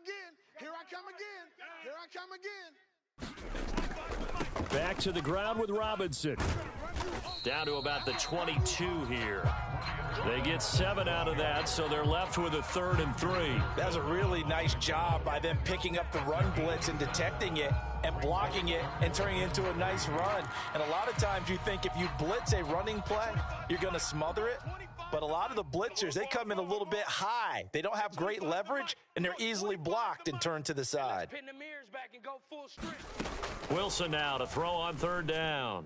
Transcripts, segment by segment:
again. Here I come again. Here I come again. Back to the ground with Robinson. Down to about the 22 here. They get 7 out of that, so they're left with a 3rd and 3. That was a really nice job by them picking up the run blitz and detecting it and blocking it and turning it into a nice run. And a lot of times you think if you blitz a running play, you're going to smother it. But a lot of the blitzers, they come in a little bit high. They don't have great leverage, and they're easily blocked and turned to the side. Wilson now to throw on 3rd down.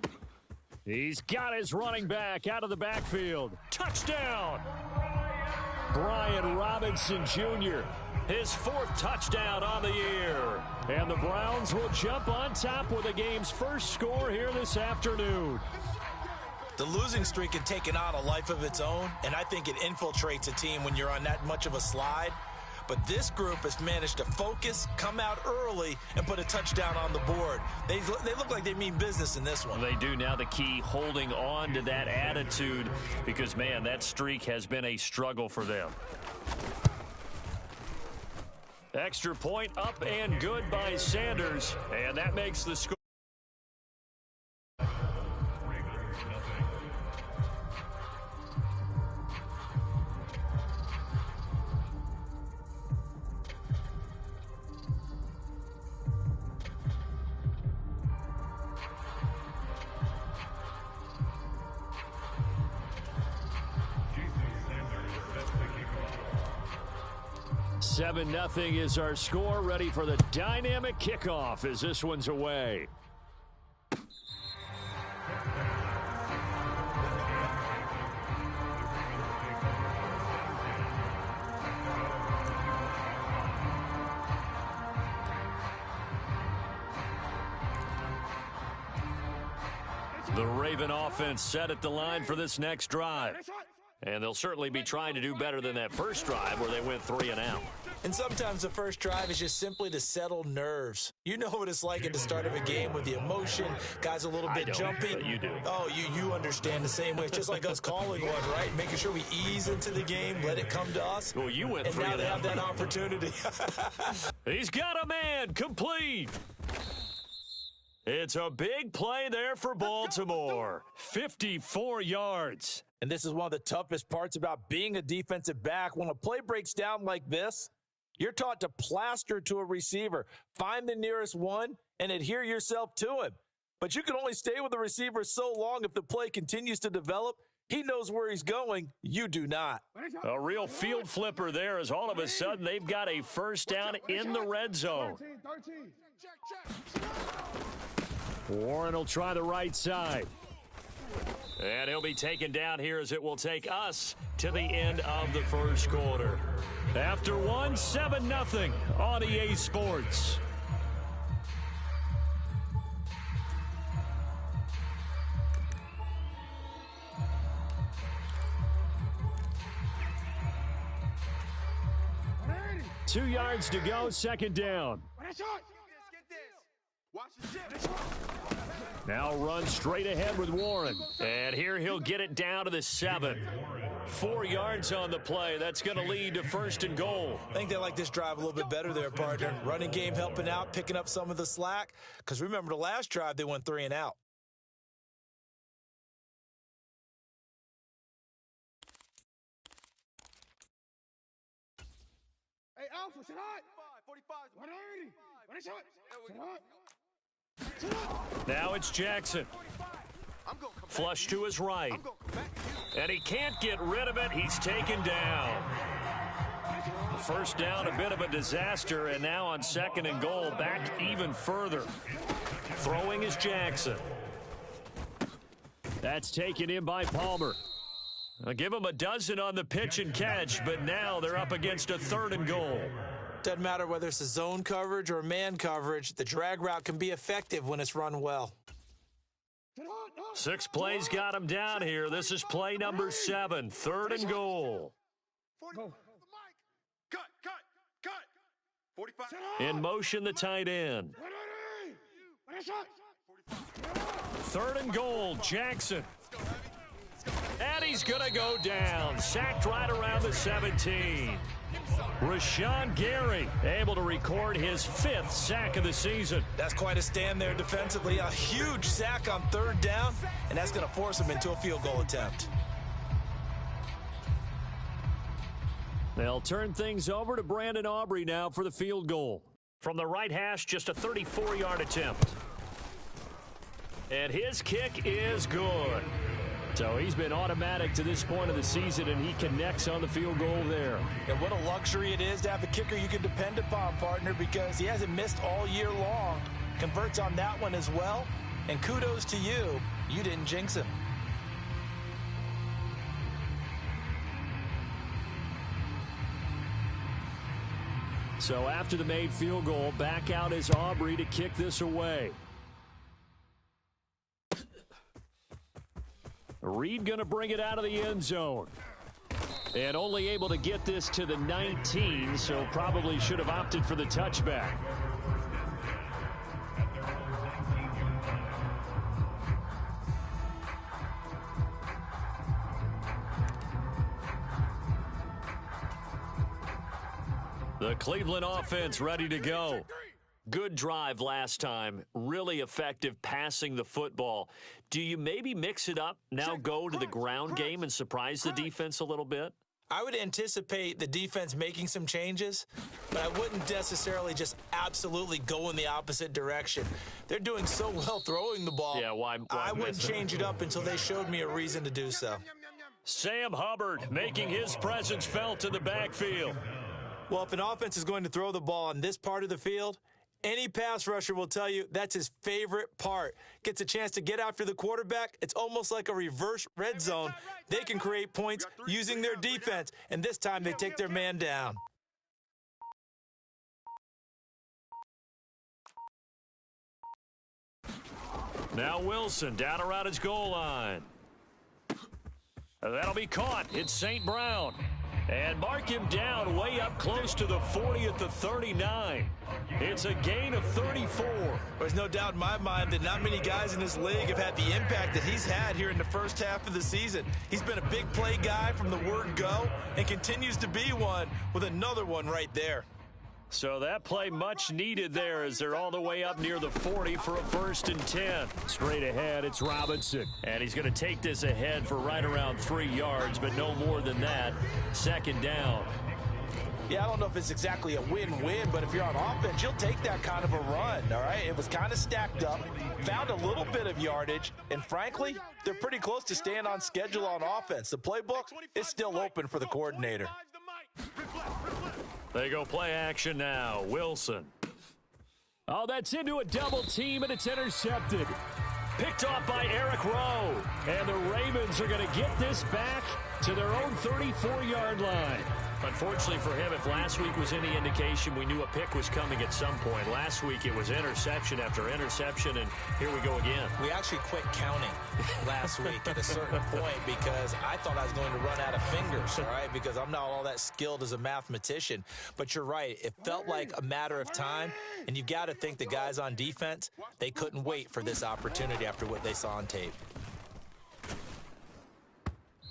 He's got his running back out of the backfield. Touchdown! Brian Robinson Jr., his 4th touchdown on the year. And the Browns will jump on top with the game's first score here this afternoon. The losing streak had taken on a life of its own, and I think it infiltrates a team when you're on that much of a slide. But this group has managed to focus, come out early, and put a touchdown on the board. They look like they mean business in this one. They do. Now the key, holding on to that attitude, because, man, that streak has been a struggle for them. Extra point up and good by Sanders, and that makes the score. Seven 0 is our score. Ready for the dynamic kickoff as this one's away. The Raven offense set at the line for this next drive. And they'll certainly be trying to do better than that first drive where they went 3 and out. And sometimes the first drive is just simply to settle nerves. You know what it's like at the start of a game with the emotion, guys a little bit jumpy. But you do. Oh, you understand the same way. It's just like us calling one, right? Making sure we ease into the game, let it come to us. Well, you went 3 and and now they out. have that opportunity. He's got a man, complete. It's a big play there for Baltimore. 54 yards. And this is one of the toughest parts about being a defensive back. When a play breaks down like this, you're taught to plaster to a receiver, find the nearest one, and adhere yourself to him. But you can only stay with the receiver so long if the play continues to develop. He knows where he's going. You do not. A real field flipper there as all of a sudden they've got a first down in the red zone. Warren will try the right side. And he'll be taken down here as it will take us to the end of the first quarter. After 7-0 on EA Sports. Two yards to go, second down. Now run straight ahead with Warren. And here he'll get it down to the 7. 4 yards on the play. That's going to lead to 1st and goal. I think they like this drive a little bit better there, partner. Running game helping out, picking up some of the slack. Because remember, the last drive, they went 3 and out. Hey, Alpha, sit hot. 45, 180. What is it? Now it's Jackson. Flush to his right. And he can't get rid of it. He's taken down. First down, a bit of a disaster. And now on 2nd and goal, back even further. Throwing is Jackson. That's taken in by Palmer. I'll give him a dozen on the pitch and catch, but now they're up against a 3rd and goal. Doesn't matter whether it's a zone coverage or man coverage, the drag route can be effective when it's run well. 6 plays got him down here. This is play number 7, 3rd and goal. In motion, the tight end. 3rd and goal, Jackson. And he's going to go down. Sacked right around the 17. Rashawn Gary able to record his 5th sack of the season. That's quite a stand there defensively. A huge sack on 3rd down, and that's going to force him into a field goal attempt. They'll turn things over to Brandon Aubrey now for the field goal. From the right hash, just a 34-yard attempt. And his kick is good. So he's been automatic to this point of the season, and he connects on the field goal there. And what a luxury it is to have a kicker you can depend upon, partner, because he hasn't missed all year long. Converts on that one as well. And kudos to you. You didn't jinx him. So after the made field goal, back out is Aubrey to kick this away. Reed going to bring it out of the end zone. And only able to get this to the 19, so probably should have opted for the touchback. The Cleveland offense ready to go. Good drive last time. Really effective passing the football. Do you maybe mix it up, now go to the ground game and surprise the defense a little bit? I would anticipate the defense making some changes, but I wouldn't necessarily just absolutely go in the opposite direction. They're doing so well throwing the ball. Yeah, why I wouldn't change it up until they showed me a reason to do so. Sam Hubbard making his presence felt in the backfield. Well, if an offense is going to throw the ball on this part of the field, any pass rusher will tell you that's his favorite part. Gets a chance to get after the quarterback. It's almost like a reverse red zone. They can create points using their defense, and this time they take their man down. Now Wilson down around his goal line. That'll be caught. It's St. Brown. And mark him down way up close to the 40 at the 39. It's a gain of 34. There's no doubt in my mind that not many guys in this league have had the impact that he's had here in the first half of the season. He's been a big play guy from the word go and continues to be one with another one right there. So that play much needed there as they're all the way up near the 40 for a 1st and 10. Straight ahead, it's Robinson. And he's going to take this ahead for right around 3 yards, but no more than that. 2nd down. Yeah, I don't know if it's exactly a win-win, but if you're on offense, you'll take that kind of a run, all right? It was kind of stacked up, found a little bit of yardage, and frankly, they're pretty close to staying on schedule on offense. The playbook is still open for the coordinator. They go play action now. Wilson. Oh, that's into a double team, and it's intercepted. Picked off by Eric Rowe. And the Ravens are going to get this back to their own 34-yard line. Unfortunately for him, if last week was any indication, we knew a pick was coming at some point. Last week it was interception after interception, and here we go again. We actually quit counting last week at a certain point because I thought I was going to run out of fingers, all right, because I'm not all that skilled as a mathematician. But you're right. It felt like a matter of time, and you've got to think the guys on defense, they couldn't wait for this opportunity after what they saw on tape.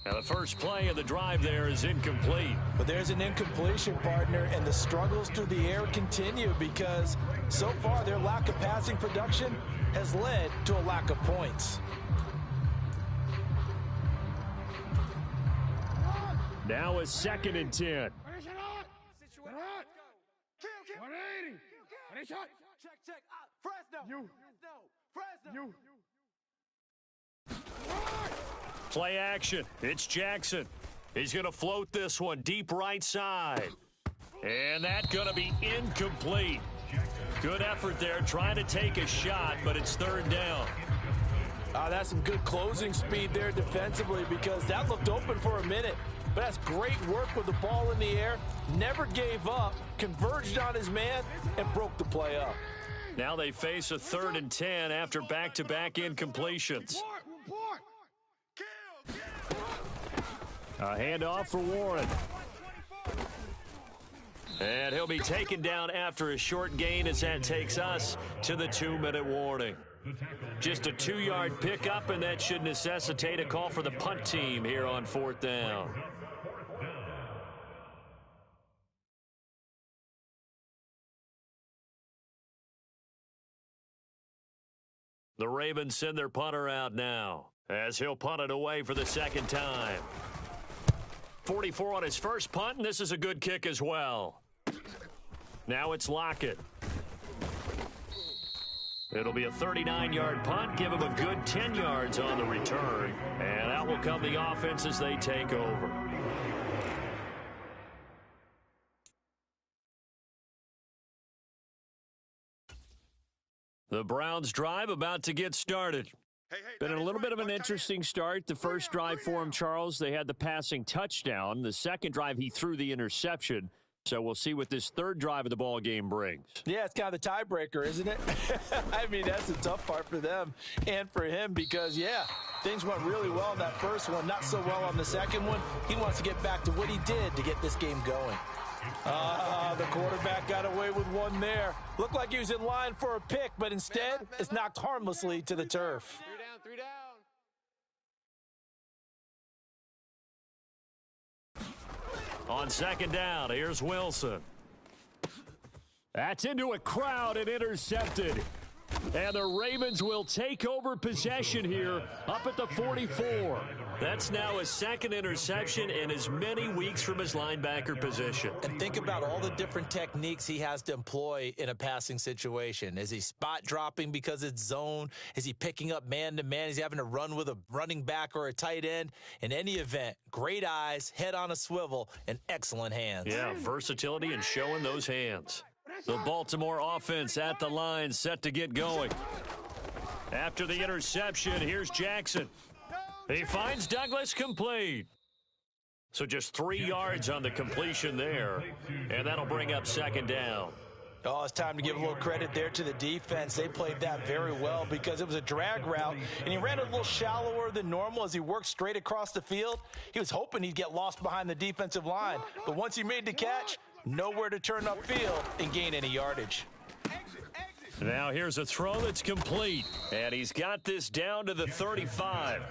Now the first play of the drive there is incomplete. But there's an incompletion, partner, and the struggles through the air continue because so far their lack of passing production has led to a lack of points. Now a 2nd and 10. Play action. It's Jackson. He's going to float this one deep right side. And that's going to be incomplete. Good effort there trying to take a shot, but it's 3rd down. That's some good closing speed there defensively because that looked open for a minute. But that's great work with the ball in the air. Never gave up, converged on his man, and broke the play up. Now they face a 3rd and 10 after back-to-back incompletions. A handoff for Warren. And he'll be taken down after a short gain as that takes us to the 2-minute warning. Just a 2-yard pickup, and that should necessitate a call for the punt team here on 4th down. The Ravens send their punter out now as he'll punt it away for the second time. 44 on his first punt, and this is a good kick as well. Now it's Lockett. It'll be a 39-yard punt, give him a good 10 yards on the return, and out will come the offense as they take over. The Browns drive about to get started. Been a little bit of an interesting start. The first drive for him, Charles, they had the passing touchdown. The second drive, he threw the interception. So we'll see what this third drive of the ball game brings. Yeah, it's kind of the tiebreaker, isn't it? I mean, that's the tough part for them and for him because, yeah, things went really well in that first one, not so well on the second one. He wants to get back to what he did to get this game going. The quarterback got away with one there. Looked like he was in line for a pick, but instead it's knocked harmlessly to the turf. 3 down. On second down, here's Wilson. That's into a crowd and intercepted. And the Ravens will take over possession here up at the 44. That's now his second interception in as many weeks from his linebacker position. And think about all the different techniques he has to employ in a passing situation. Is he spot dropping because it's zone? Is he picking up man-to-man? Is he having to run with a running back or a tight end? In any event, great eyes, head on a swivel, and excellent hands. Yeah, versatility and showing those hands. The Baltimore offense at the line, set to get going. After the interception, here's Jackson. He finds Douglas complete. So just 3 yards on the completion there, and that'll bring up second down. Oh, it's time to give a little credit there to the defense. They played that very well because it was a drag route, and he ran a little shallower than normal as he worked straight across the field. He was hoping he'd get lost behind the defensive line, but once he made the catch, nowhere to turn upfield and gain any yardage. Now here's a throw that's complete, and he's got this down to the 35.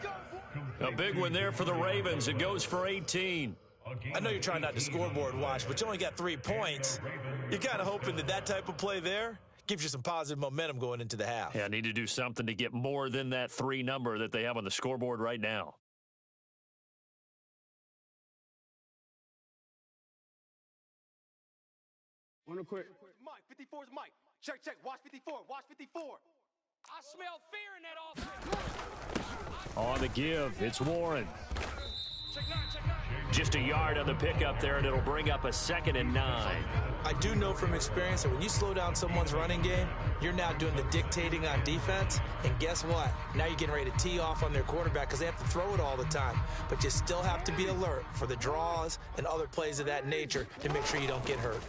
A big one there for the Ravens. It goes for 18. I know you're trying not to scoreboard watch, but you only got 3 points. You're kind of hoping that that type of play there gives you some positive momentum going into the half. Yeah, need to do something to get more than that 3 number that they have on the scoreboard right now. One quick. Mike, 54 is Mike. Check. Watch 54. Watch 54. I smell fear in that offense. On the give, it's Warren. Just a yard on the pickup there, and it'll bring up a 2nd and 9. I do know from experience that when you slow down someone's running game, you're now doing the dictating on defense. And guess what? Now you're getting ready to tee off on their quarterback because they have to throw it all the time. But you still have to be alert for the draws and other plays of that nature to make sure you don't get hurt.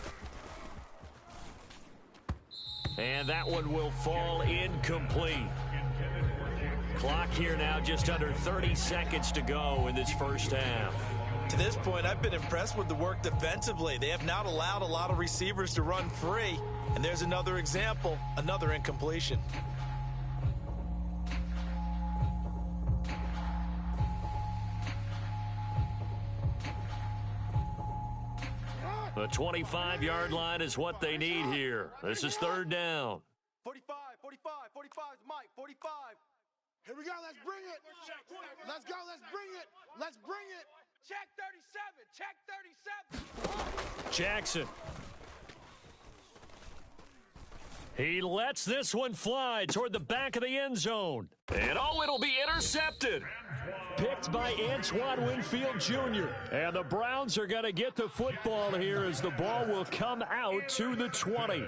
And that one will fall incomplete. Clock here now just under 30 seconds to go in this first half. To this point, I've been impressed with the work defensively. They have not allowed a lot of receivers to run free. And there's another example, another incompletion. The 25-yard line is what they need here. This is 3rd down. 45 is Mike, 45. Here we go. Let's bring it. Let's go. Let's bring it. Check 37. Jackson. He lets this one fly toward the back of the end zone. And it'll be intercepted. Picked by Antoine Winfield Jr. And the Browns are going to get the football here as the ball will come out to the 20.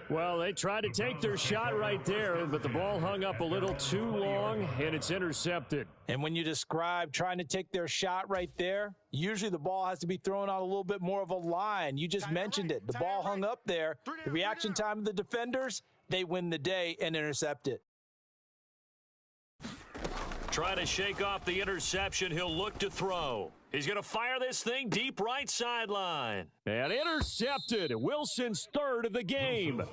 Well, they tried to take their shot right there, but the ball hung up a little too long, and it's intercepted. And when you describe trying to take their shot right there, usually the ball has to be thrown out a little bit more of a line. You just mentioned it. The ball hung up there. The reaction time of the defenders, they win the day and intercept it. Trying to shake off the interception. He'll look to throw. He's going to fire this thing deep right sideline. And intercepted. Wilson's 3rd of the game.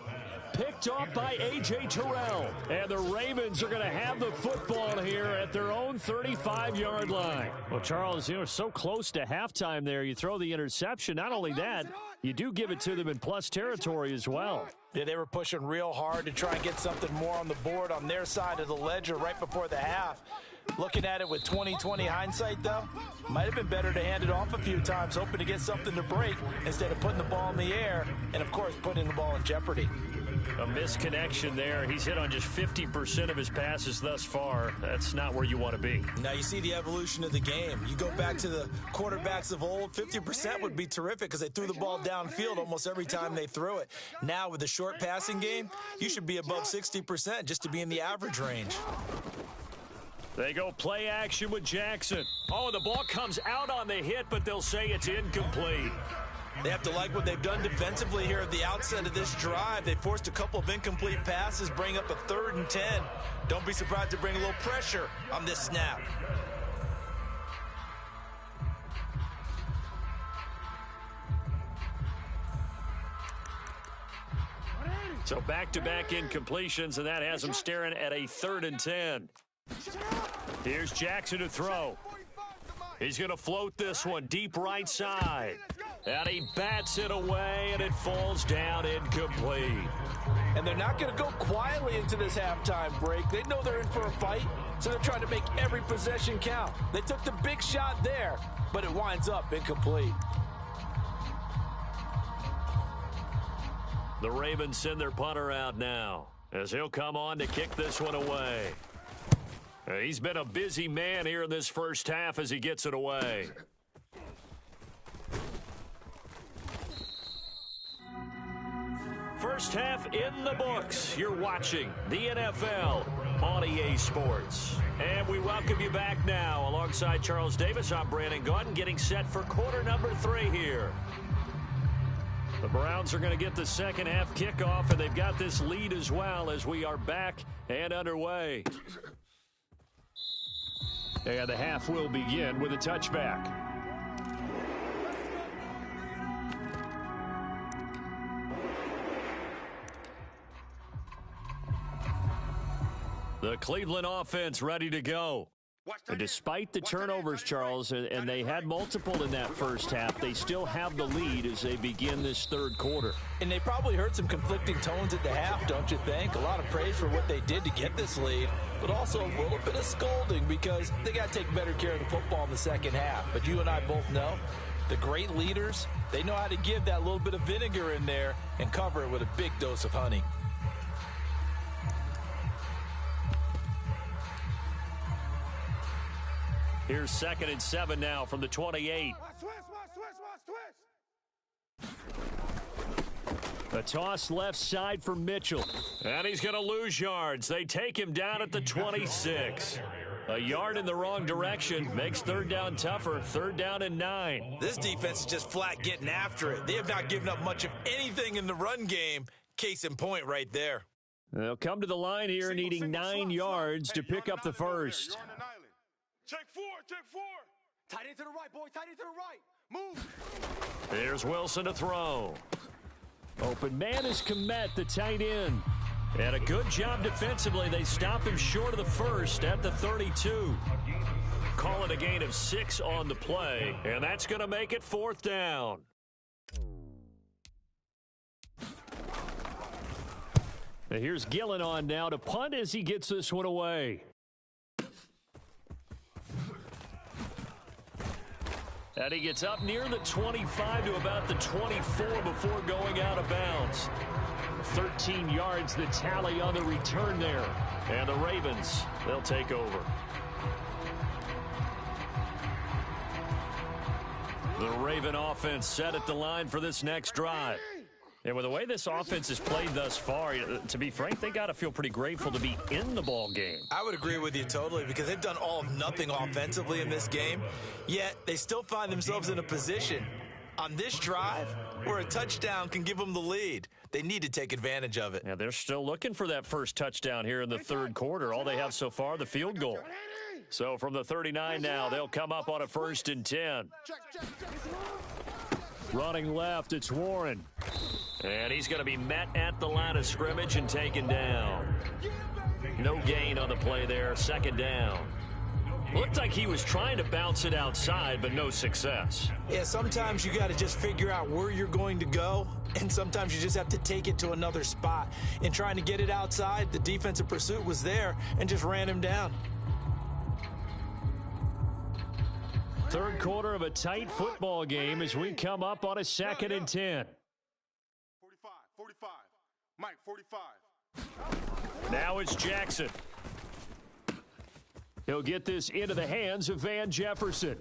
picked off by A.J. Terrell. And the Ravens are going to have the football here at their own 35-yard line. Well, Charles, so close to halftime there. You throw the interception. Not only that, you do give it to them in plus territory as well. Yeah, they were pushing real hard to try and get something more on the board on their side of the ledger right before the half. Looking at it with 20/20 hindsight, though, might have been better to hand it off a few times, hoping to get something to break instead of putting the ball in the air and, of course, putting the ball in jeopardy. A misconnection there. He's hit on just 50% of his passes thus far. That's not where you want to be. Now you see the evolution of the game. You go back to the quarterbacks of old, 50% would be terrific because they threw the ball downfield almost every time they threw it. Now with the short passing game, you should be above 60% just to be in the average range. They go play action with Jackson. Oh, the ball comes out on the hit, but they'll say it's incomplete. They have to like what they've done defensively here at the outset of this drive. They forced a couple of incomplete passes, bring up a 3rd and 10. Don't be surprised to bring a little pressure on this snap. So back-to-back incompletions, and that has them staring at a 3rd and 10. Here's Jackson to throw. He's going to float this one deep right side. And he bats it away, and it falls down incomplete. And they're not going to go quietly into this halftime break. They know they're in for a fight, so they're trying to make every possession count. They took the big shot there, but it winds up incomplete. The Ravens send their punter out now as he'll come on to kick this one away. He's been a busy man here in this first half as he gets it away. First half in the books. You're watching the NFL on EA Sports. And we welcome you back now. Alongside Charles Davis, I'm Brandon Gaudin, getting set for quarter number 3 here. The Browns are going to get the second half kickoff, and they've got this lead as well as we are back and underway. And the half will begin with a touchback. The Cleveland offense ready to go. And despite the turnovers, Charles, and they had multiple in that first half, they still have the lead as they begin this third quarter. And they probably heard some conflicting tones at the half, don't you think? A lot of praise for what they did to get this lead, but also a little bit of scolding because they got to take better care of the football in the second half. But you and I both know the great leaders, they know how to give that little bit of vinegar in there and cover it with a big dose of honey. Here's 2nd and 7 now from the 28. A toss left side for Mitchell. And he's going to lose yards. They take him down at the 26. A yard in the wrong direction makes third down tougher. 3rd down and 9. This defense is just flat getting after it. They have not given up much of anything in the run game. Case in point right there. They'll come to the line here needing 9 yards to pick up the first. Check 4. Tight end to the right, boy. Tight end to the right. Move. There's Wilson to throw. Open man is Kmet, the tight end. And a good job defensively. They stop him short of the first at the 32. Call it a gain of 6 on the play. And that's going to make it 4th down. And here's Gillen on now to punt as he gets this one away. And he gets up near the 25 to about the 24 before going out of bounds. 13 yards the tally on the return there. And the Ravens, they'll take over. The Raven offense set at the line for this next drive. And with the way this offense has played thus far, to be frank, they got to feel pretty grateful to be in the ball game. I would agree with you totally because they've done all of nothing offensively in this game, yet they still find themselves in a position on this drive where a touchdown can give them the lead. They need to take advantage of it. Yeah, they're still looking for that first touchdown here in the third quarter. All they have so far, the field goal. So from the 39 now, they'll come up on a 1st and 10. Running left, it's Warren. And he's going to be met at the line of scrimmage and taken down. No gain on the play there, second down. Looked like he was trying to bounce it outside, but no success. Yeah, sometimes you got to just figure out where you're going to go, and sometimes you just have to take it to another spot. In trying to get it outside, the defensive pursuit was there and just ran him down. Third quarter of a tight football game as we come up on a 2nd and 10. 45. Mike, 45. Now it's Jackson. He'll get this into the hands of Van Jefferson.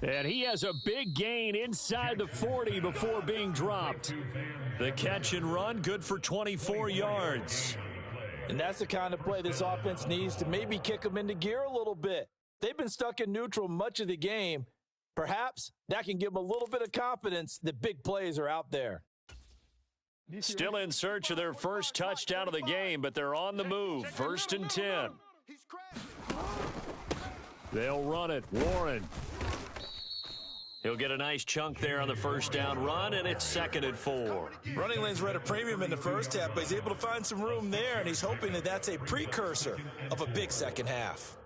And he has a big gain inside the 40 before being dropped. The catch and run, good for 24 yards. And that's the kind of play this offense needs to maybe kick them into gear a little bit. They've been stuck in neutral much of the game. Perhaps that can give them a little bit of confidence that big plays are out there. Still in search of their first touchdown of the game, but they're on the move. 1st and 10. They'll run it. Warren. He'll get a nice chunk there on the first down run, and it's 2nd and 4. Running lanes were at a premium in the first half, but he's able to find some room there, and he's hoping that that's a precursor of a big second half.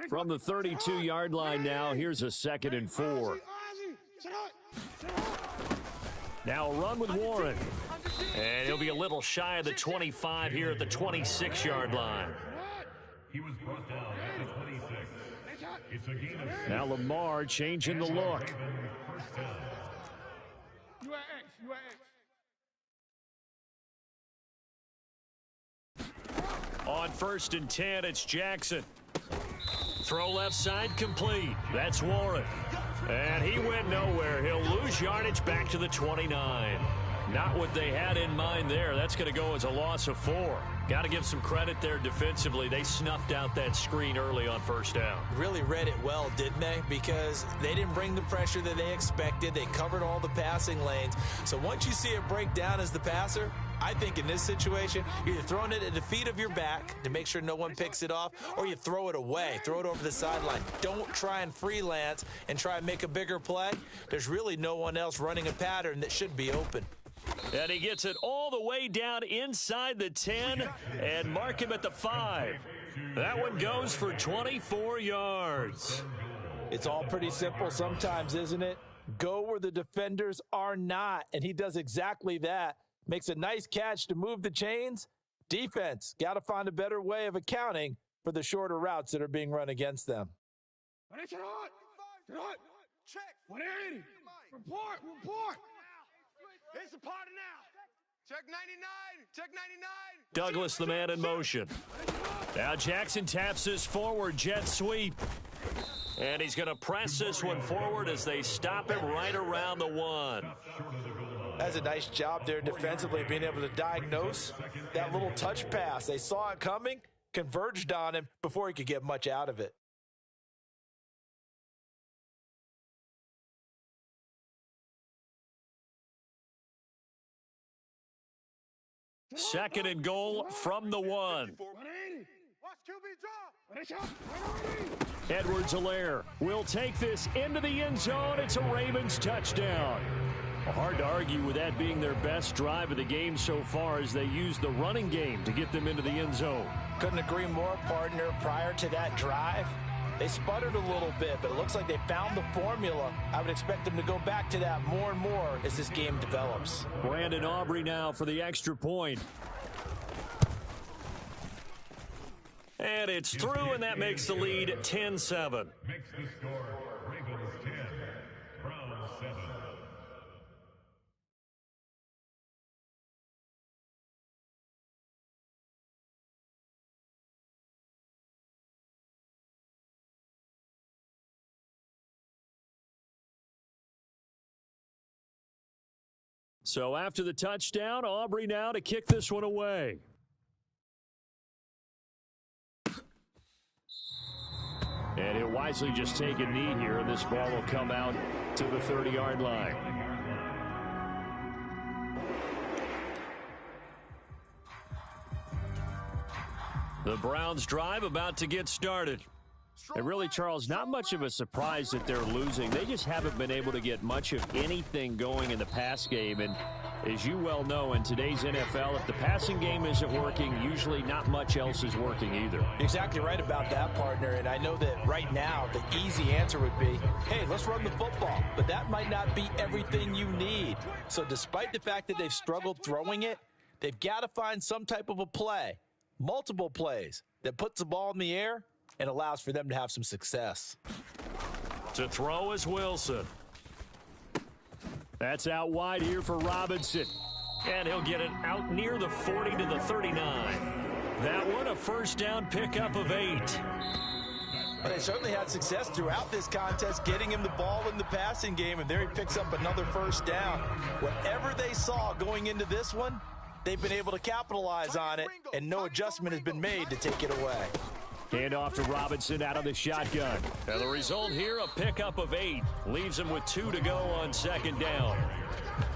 From the 32-yard line now, here's a 2nd and 4. Now a run with Warren. And he'll be a little shy of the 25 here at the 26-yard line. He was brought down at the 26. It's a gain of now Lamar changing the look. On 1st and 10, it's Jackson. Throw left side complete. That's Warren. And he went nowhere. He'll lose yardage back to the 29. Not what they had in mind there. That's going to go as a loss of 4. Got to give some credit there defensively. They snuffed out that screen early on first down. Really read it well, didn't they? Because they didn't bring the pressure that they expected. They covered all the passing lanes. So once you see it break down as the passer, I think in this situation, you're either throwing it at the feet of your back to make sure no one picks it off, or you throw it away, throw it over the sideline. Don't try and freelance and try and make a bigger play. There's really no one else running a pattern that should be open. And he gets it all the way down inside the 10 and mark him at the 5. That one goes for 24 yards. It's all pretty simple sometimes, isn't it? Go where the defenders are not, and he does exactly that. Makes a nice catch to move the chains. Defense, got to find a better way of accounting for the shorter routes that are being run against them. Check. 180. Report. It's a party now. Check 99. Check 99. Douglas, the man in motion. Now Jackson taps this forward jet sweep. And he's going to press this one forward as they stop him right around the 1. That's a nice job there defensively, being able to diagnose that little touch pass. They saw it coming, converged on him before he could get much out of it. Second and goal from the 1. Edwards-Helaire will take this into the end zone. It's a Ravens touchdown. Hard to argue with that being their best drive of the game so far as they use the running game to get them into the end zone. Couldn't agree more, partner. Prior to that drive, they sputtered a little bit, but it looks like they found the formula. I would expect them to go back to that more and more as this game develops. Brandon Aubrey now for the extra point. And it's through, and that makes the lead 10-7. Makes the score Ravens 10, Browns 7. So after the touchdown, Aubrey now to kick this one away. And he'll wisely just take a knee here, and this ball will come out to the 30-yard line. The Browns drive about to get started. And really, Charles, not much of a surprise that they're losing. They just haven't been able to get much of anything going in the pass game. And as you well know, in today's NFL, if the passing game isn't working, usually not much else is working either. Exactly right about that, partner. And I know that right now the easy answer would be, hey, let's run the football. But that might not be everything you need. So despite the fact that they've struggled throwing it, they've got to find some type of a play, multiple plays, that puts the ball in the air and allows for them to have some success. To throw is Wilson. That's out wide here for Robinson. And he'll get it out near the 40 to the 39. That one a first down pickup of 8. Well, they certainly had success throughout this contest, getting him the ball in the passing game, and there he picks up another first down. Whatever they saw going into this one, they've been able to capitalize on it, and no adjustment has been made to take it away. Hand off to Robinson out of the shotgun. And the result here, a pickup of 8. Leaves him with 2 to go on second down.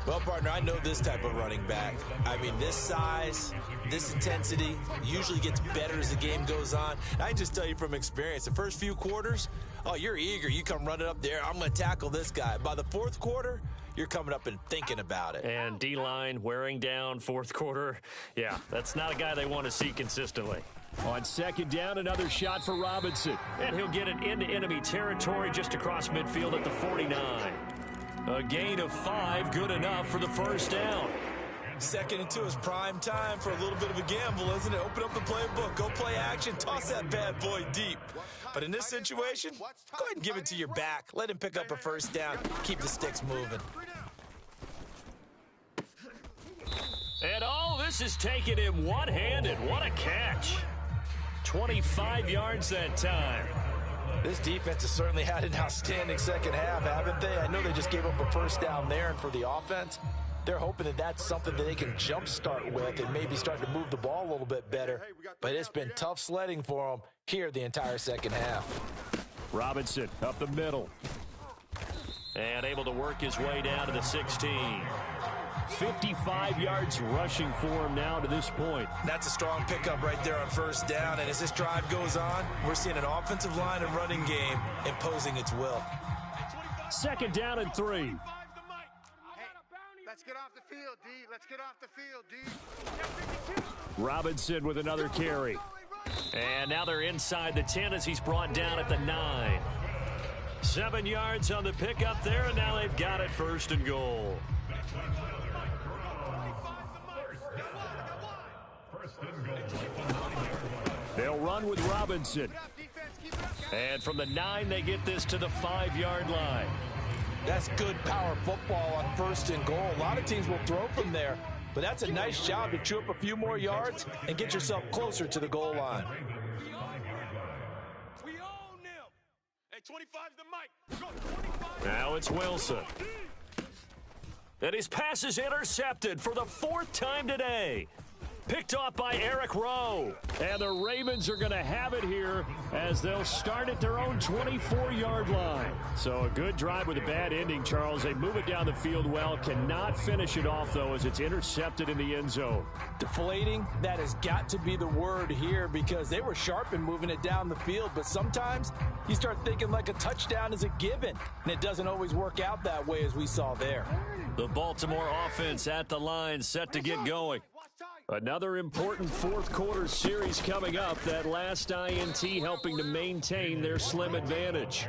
Well, partner, I know this type of running back. I mean, this size, this intensity usually gets better as the game goes on. I can just tell you from experience, the first few quarters, oh, you're eager. You come running up there, I'm going to tackle this guy. By the fourth quarter, you're coming up and thinking about it. And D-line wearing down fourth quarter. Yeah, that's not a guy they want to see consistently. On second down, another shot for Robinson. And he'll get it into enemy territory just across midfield at the 49. A gain of 5, good enough for the first down. Second and 2 is prime time for a little bit of a gamble, isn't it? Open up the playbook, go play action, toss that bad boy deep. But in this situation, go ahead and give it to your back. Let him pick up a first down. Keep the sticks moving. And all this is taken in one-handed. What a catch. 25 yards that time. This defense has certainly had an outstanding second half, haven't they? I know they just gave up a first down there, and for the offense, they're hoping that that's something that they can jumpstart with and maybe start to move the ball a little bit better. But it's been tough sledding for them here the entire second half. Robinson up the middle. And able to work his way down to the 16. 55 yards rushing for him now to this point. That's a strong pickup right there on first down. And as this drive goes on, we're seeing an offensive line and running game imposing its will. Second down and 3. Hey, let's get off the field, D. Let's get off the field, D. Robinson with another carry. And now they're inside the 10 as he's brought down at the 9. 7 yards on the pickup there, and now they've got it first and goal. They'll run with Robinson. And from the 9, they get this to the 5-yard line. That's good power football on first and goal. A lot of teams will throw from there, but that's a nice job to chew up a few more yards and get yourself closer to the goal line. We own them. Hey, 25's the mic. Go, 25. Now it's Wilson. And his pass is intercepted for the 4th time today. Picked off by Eric Rowe. And the Ravens are going to have it here as they'll start at their own 24-yard line. So a good drive with a bad ending, Charles. They move it down the field well. Cannot finish it off, though, as it's intercepted in the end zone. Deflating, that has got to be the word here because they were sharp in moving it down the field. But sometimes you start thinking like a touchdown is a given, and it doesn't always work out that way as we saw there. The Baltimore offense at the line set to get going. Another important fourth quarter series coming up. That last INT helping to maintain their slim advantage.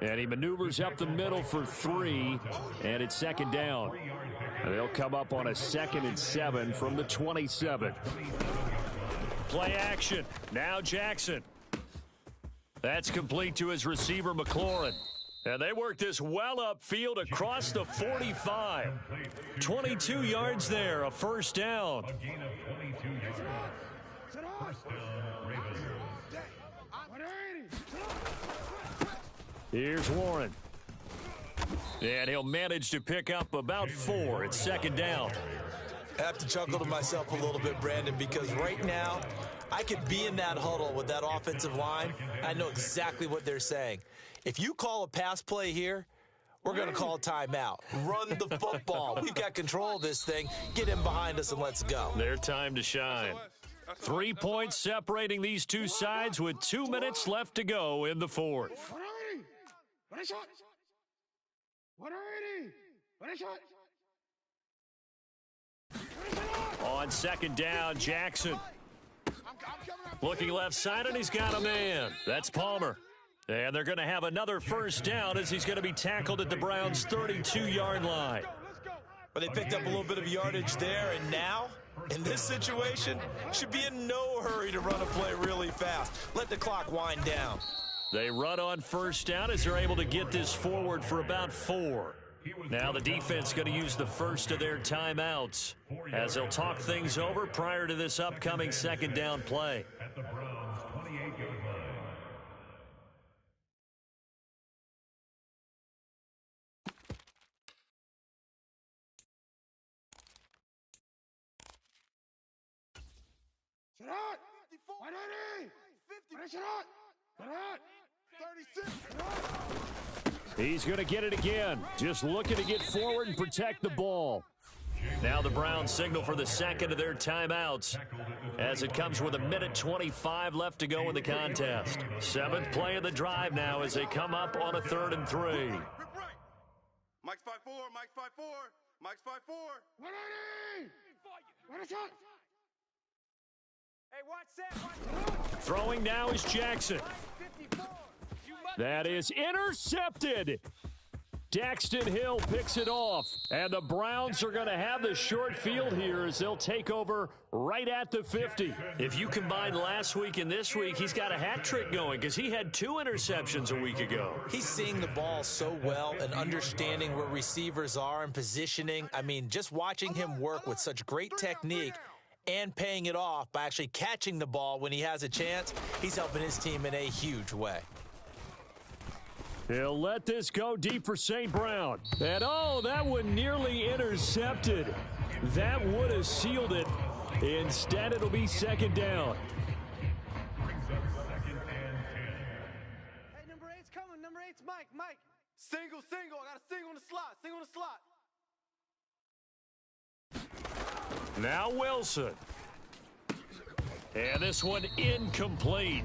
And he maneuvers up the middle for 3, and it's second down. And they'll come up on a 2nd and 7 from the 27. Play action. Now Jackson. That's complete to his receiver, McLaurin. And they work this well upfield across the 45. 22 yards there, a first down. A gain of 22 yards. First down, Ravens. Here's Warren. And he'll manage to pick up about 4. It's second down. I have to chuckle to myself a little bit, Brandon, because right now I could be in that huddle with that offensive line. I know exactly what they're saying. If you call a pass play here, we're going to call a timeout. Run the football. We've got control of this thing. Get him behind us and let's go. Their time to shine. 3 points separating these two sides with 2 minutes left to go in the fourth. On second down, Jackson. Looking left side, and he's got a man. That's Palmer. And they're going to have another first down as he's going to be tackled at the Browns' 32-yard line. But they picked up a little bit of yardage there, and now, in this situation, should be in no hurry to run a play really fast. Let the clock wind down. They run on first down as they're able to get this forward for about 4. Now the defense going to use the first of their timeouts as they'll talk things over prior to this upcoming second down play. At the Browns' 28-yard line. He's going to get it again. Just looking to get forward and protect the ball. Now the Browns signal for the second of their timeouts as it comes with 1:25 left to go in the contest. 7th play of the drive now as they come up on a 3rd and 3. Mike's 5-4, Mike's 5-4, Mike's 5-4. Hey, watch that. Throwing now is Jackson. That is intercepted. Daxton Hill picks it off. And the Browns are going to have the short field here as they'll take over right at the 50. If you combine last week and this week, he's got a hat trick going because he had 2 interceptions a week ago. He's seeing the ball so well and understanding where receivers are and positioning. I mean, just watching him work with such great technique and paying it off by actually catching the ball when he has a chance, he's helping his team in a huge way. He'll let this go deep for St. Brown. And, oh, that one nearly intercepted. That would have sealed it. Instead, it'll be second down. Hey, number 8's coming. Number 8's Mike. Mike. Single. I got a single on the slot. Single on the slot. Now Wilson. And this one incomplete.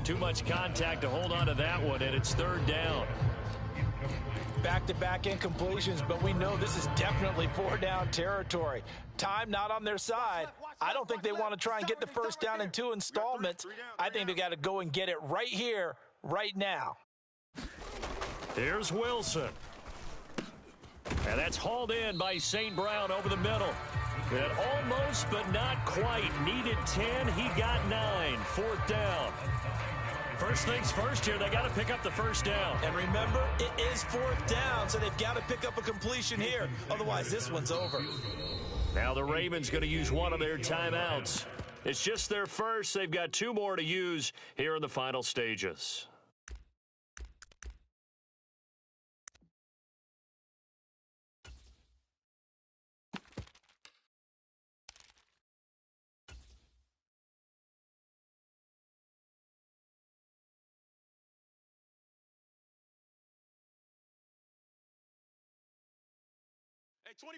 Too much contact to hold on to that one, and it's 3rd down. Back-to-back incompletions, but we know this is definitely 4-down territory. Time not on their side. I don't think they want to try and get the first down in 2 installments. I think they got to go and get it right here, right now. Here's Wilson. And that's hauled in by St. Brown over the middle. And almost, but not quite. Needed 10. He got 9. 4th down. First things first here, they got to pick up the first down. And remember, it is 4th down, so they've got to pick up a completion here. Otherwise, this one's over. Now the Ravens going to use one of their timeouts. It's just their first. They've got 2 more to use here in the final stages.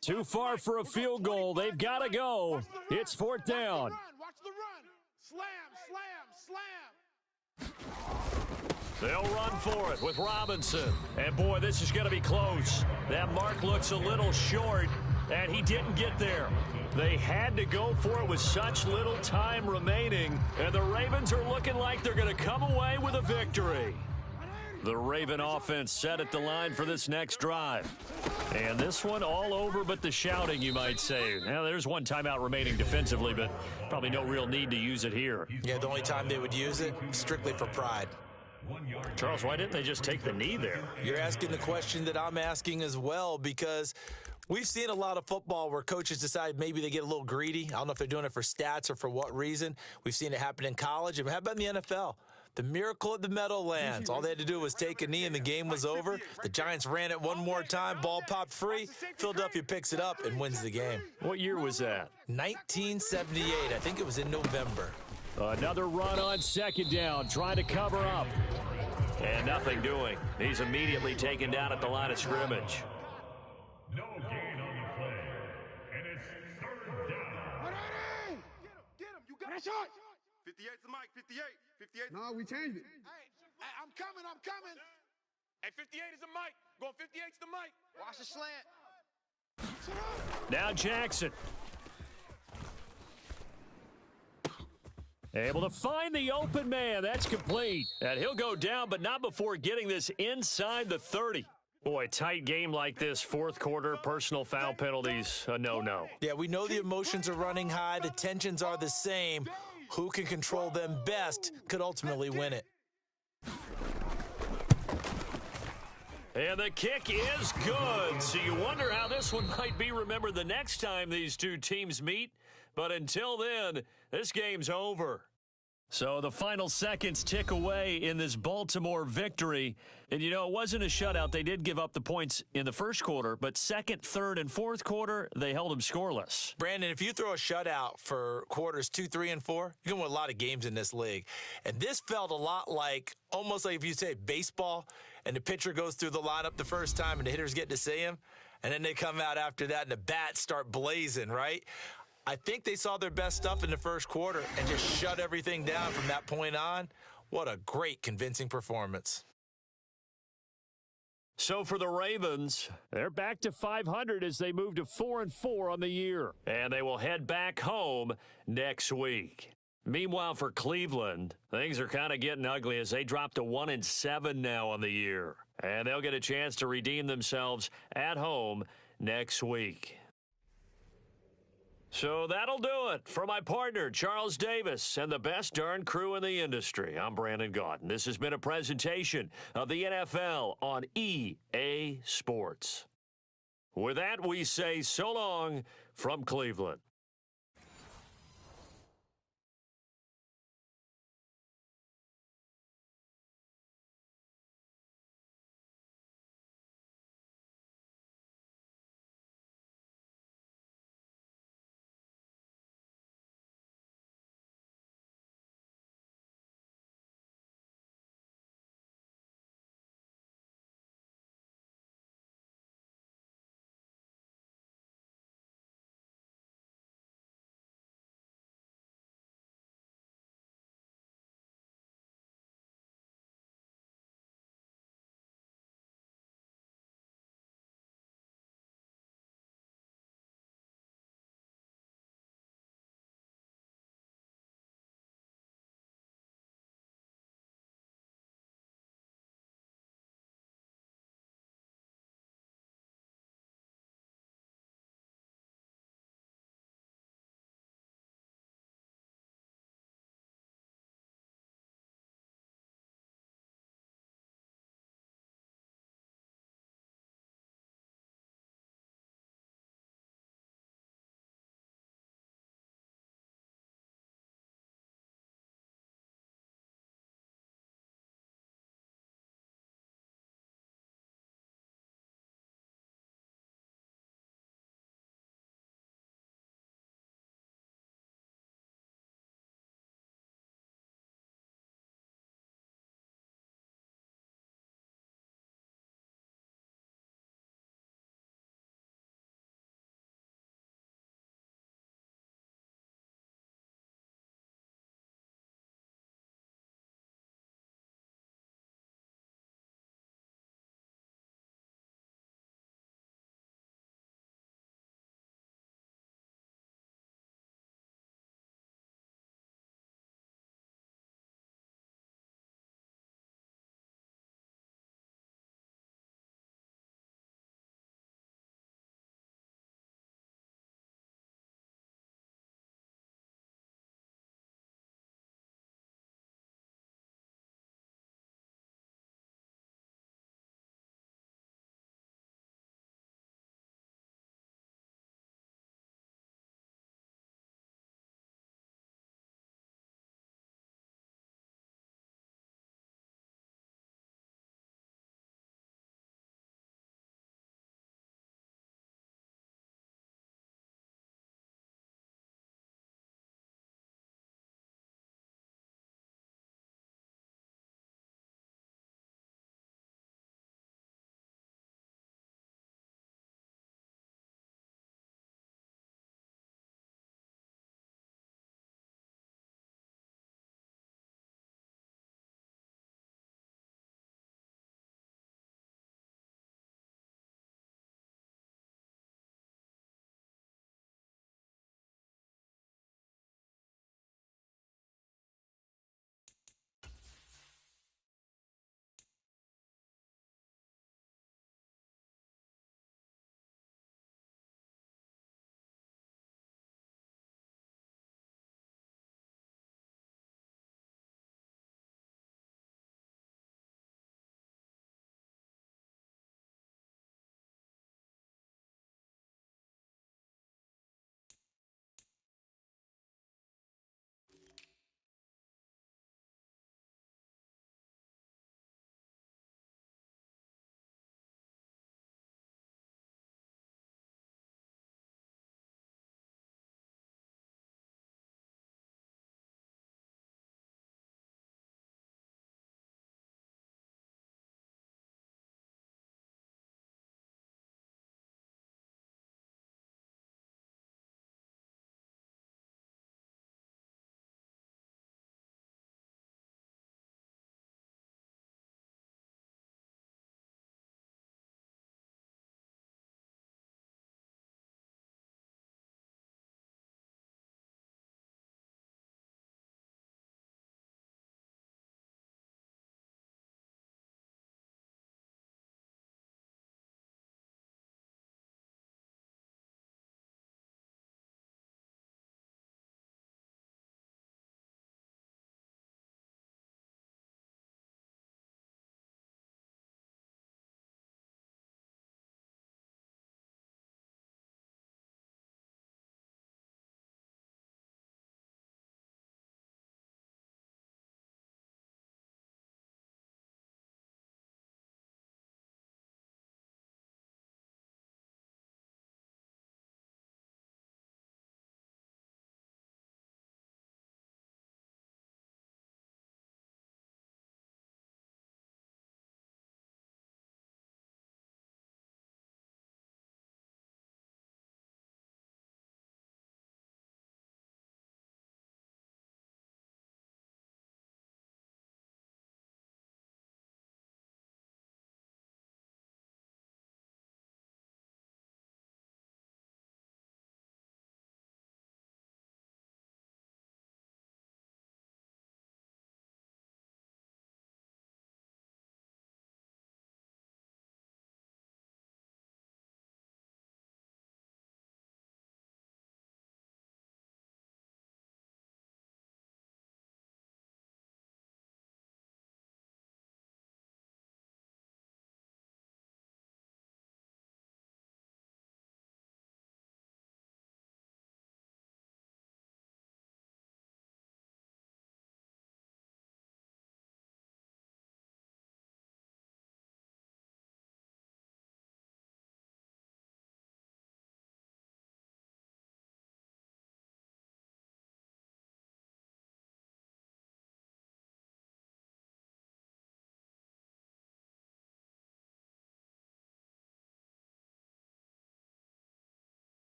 Too far for a field goal. They've got to go. It's 4th down. Watch the run. Slam. They'll run for it with Robinson. And, boy, this is going to be close. That mark looks a little short, and he didn't get there. They had to go for it with such little time remaining, and the Ravens are looking like they're going to come away with a victory. The Raven offense set at the line for this next drive. And this one all over but the shouting, you might say. Now, there's one timeout remaining defensively, but probably no real need to use it here. Yeah, the only time they would use it, strictly for pride. Charles, why didn't they just take the knee there? You're asking the question that I'm asking as well, because we've seen a lot of football where coaches decide maybe they get a little greedy. I don't know if they're doing it for stats or for what reason. We've seen it happen in college. And how about in the NFL? The miracle at the Meadowlands. All they had to do was take a knee and the game was over. The Giants ran it one more time. Ball popped free. Philadelphia picks it up and wins the game. What year was that? 1978. I think it was in November. Another run on second down, trying to cover up. And nothing doing. He's immediately taken down at the line of scrimmage. No gain on the play. And it's 3rd down. Get him. You got Nice shot. 58's the mic. 58. 58. No, we changed it. Hey, I'm coming. Hey, 58 is the mic. Going 58's the mic. Watch the slant. Now Jackson. Able to find the open man. That's complete. And he'll go down, but not before getting this inside the 30. Boy, tight game like this, fourth quarter, personal foul penalties, a no-no. Yeah, we know the emotions are running high. The tensions are the same. Who can control them best could ultimately win it. And the kick is good. So you wonder how this one might be remembered the next time these two teams meet. But until then, this game's over. So the final seconds tick away in this Baltimore victory. And, you know, it wasn't a shutout. They did give up the points in the first quarter, but second, third, and fourth quarter, they held them scoreless. Brandon, if you throw a shutout for quarters 2, 3, and 4, you can win a lot of games in this league. And this felt a lot like, almost like if you say baseball, and the pitcher goes through the lineup the first time and the hitters get to see him, and then they come out after that and the bats start blazing, right? I think they saw their best stuff in the first quarter and just shut everything down from that point on. What a great, convincing performance. So for the Ravens, they're back to 500 as they move to 4-4 on the year. And they will head back home next week. Meanwhile, for Cleveland, things are kind of getting ugly as they drop to 1-7 now on the year. And they'll get a chance to redeem themselves at home next week. So that'll do it. For my partner, Charles Davis, and the best darn crew in the industry, I'm Brandon Gaudin. This has been a presentation of the NFL on EA Sports. With that, we say so long from Cleveland.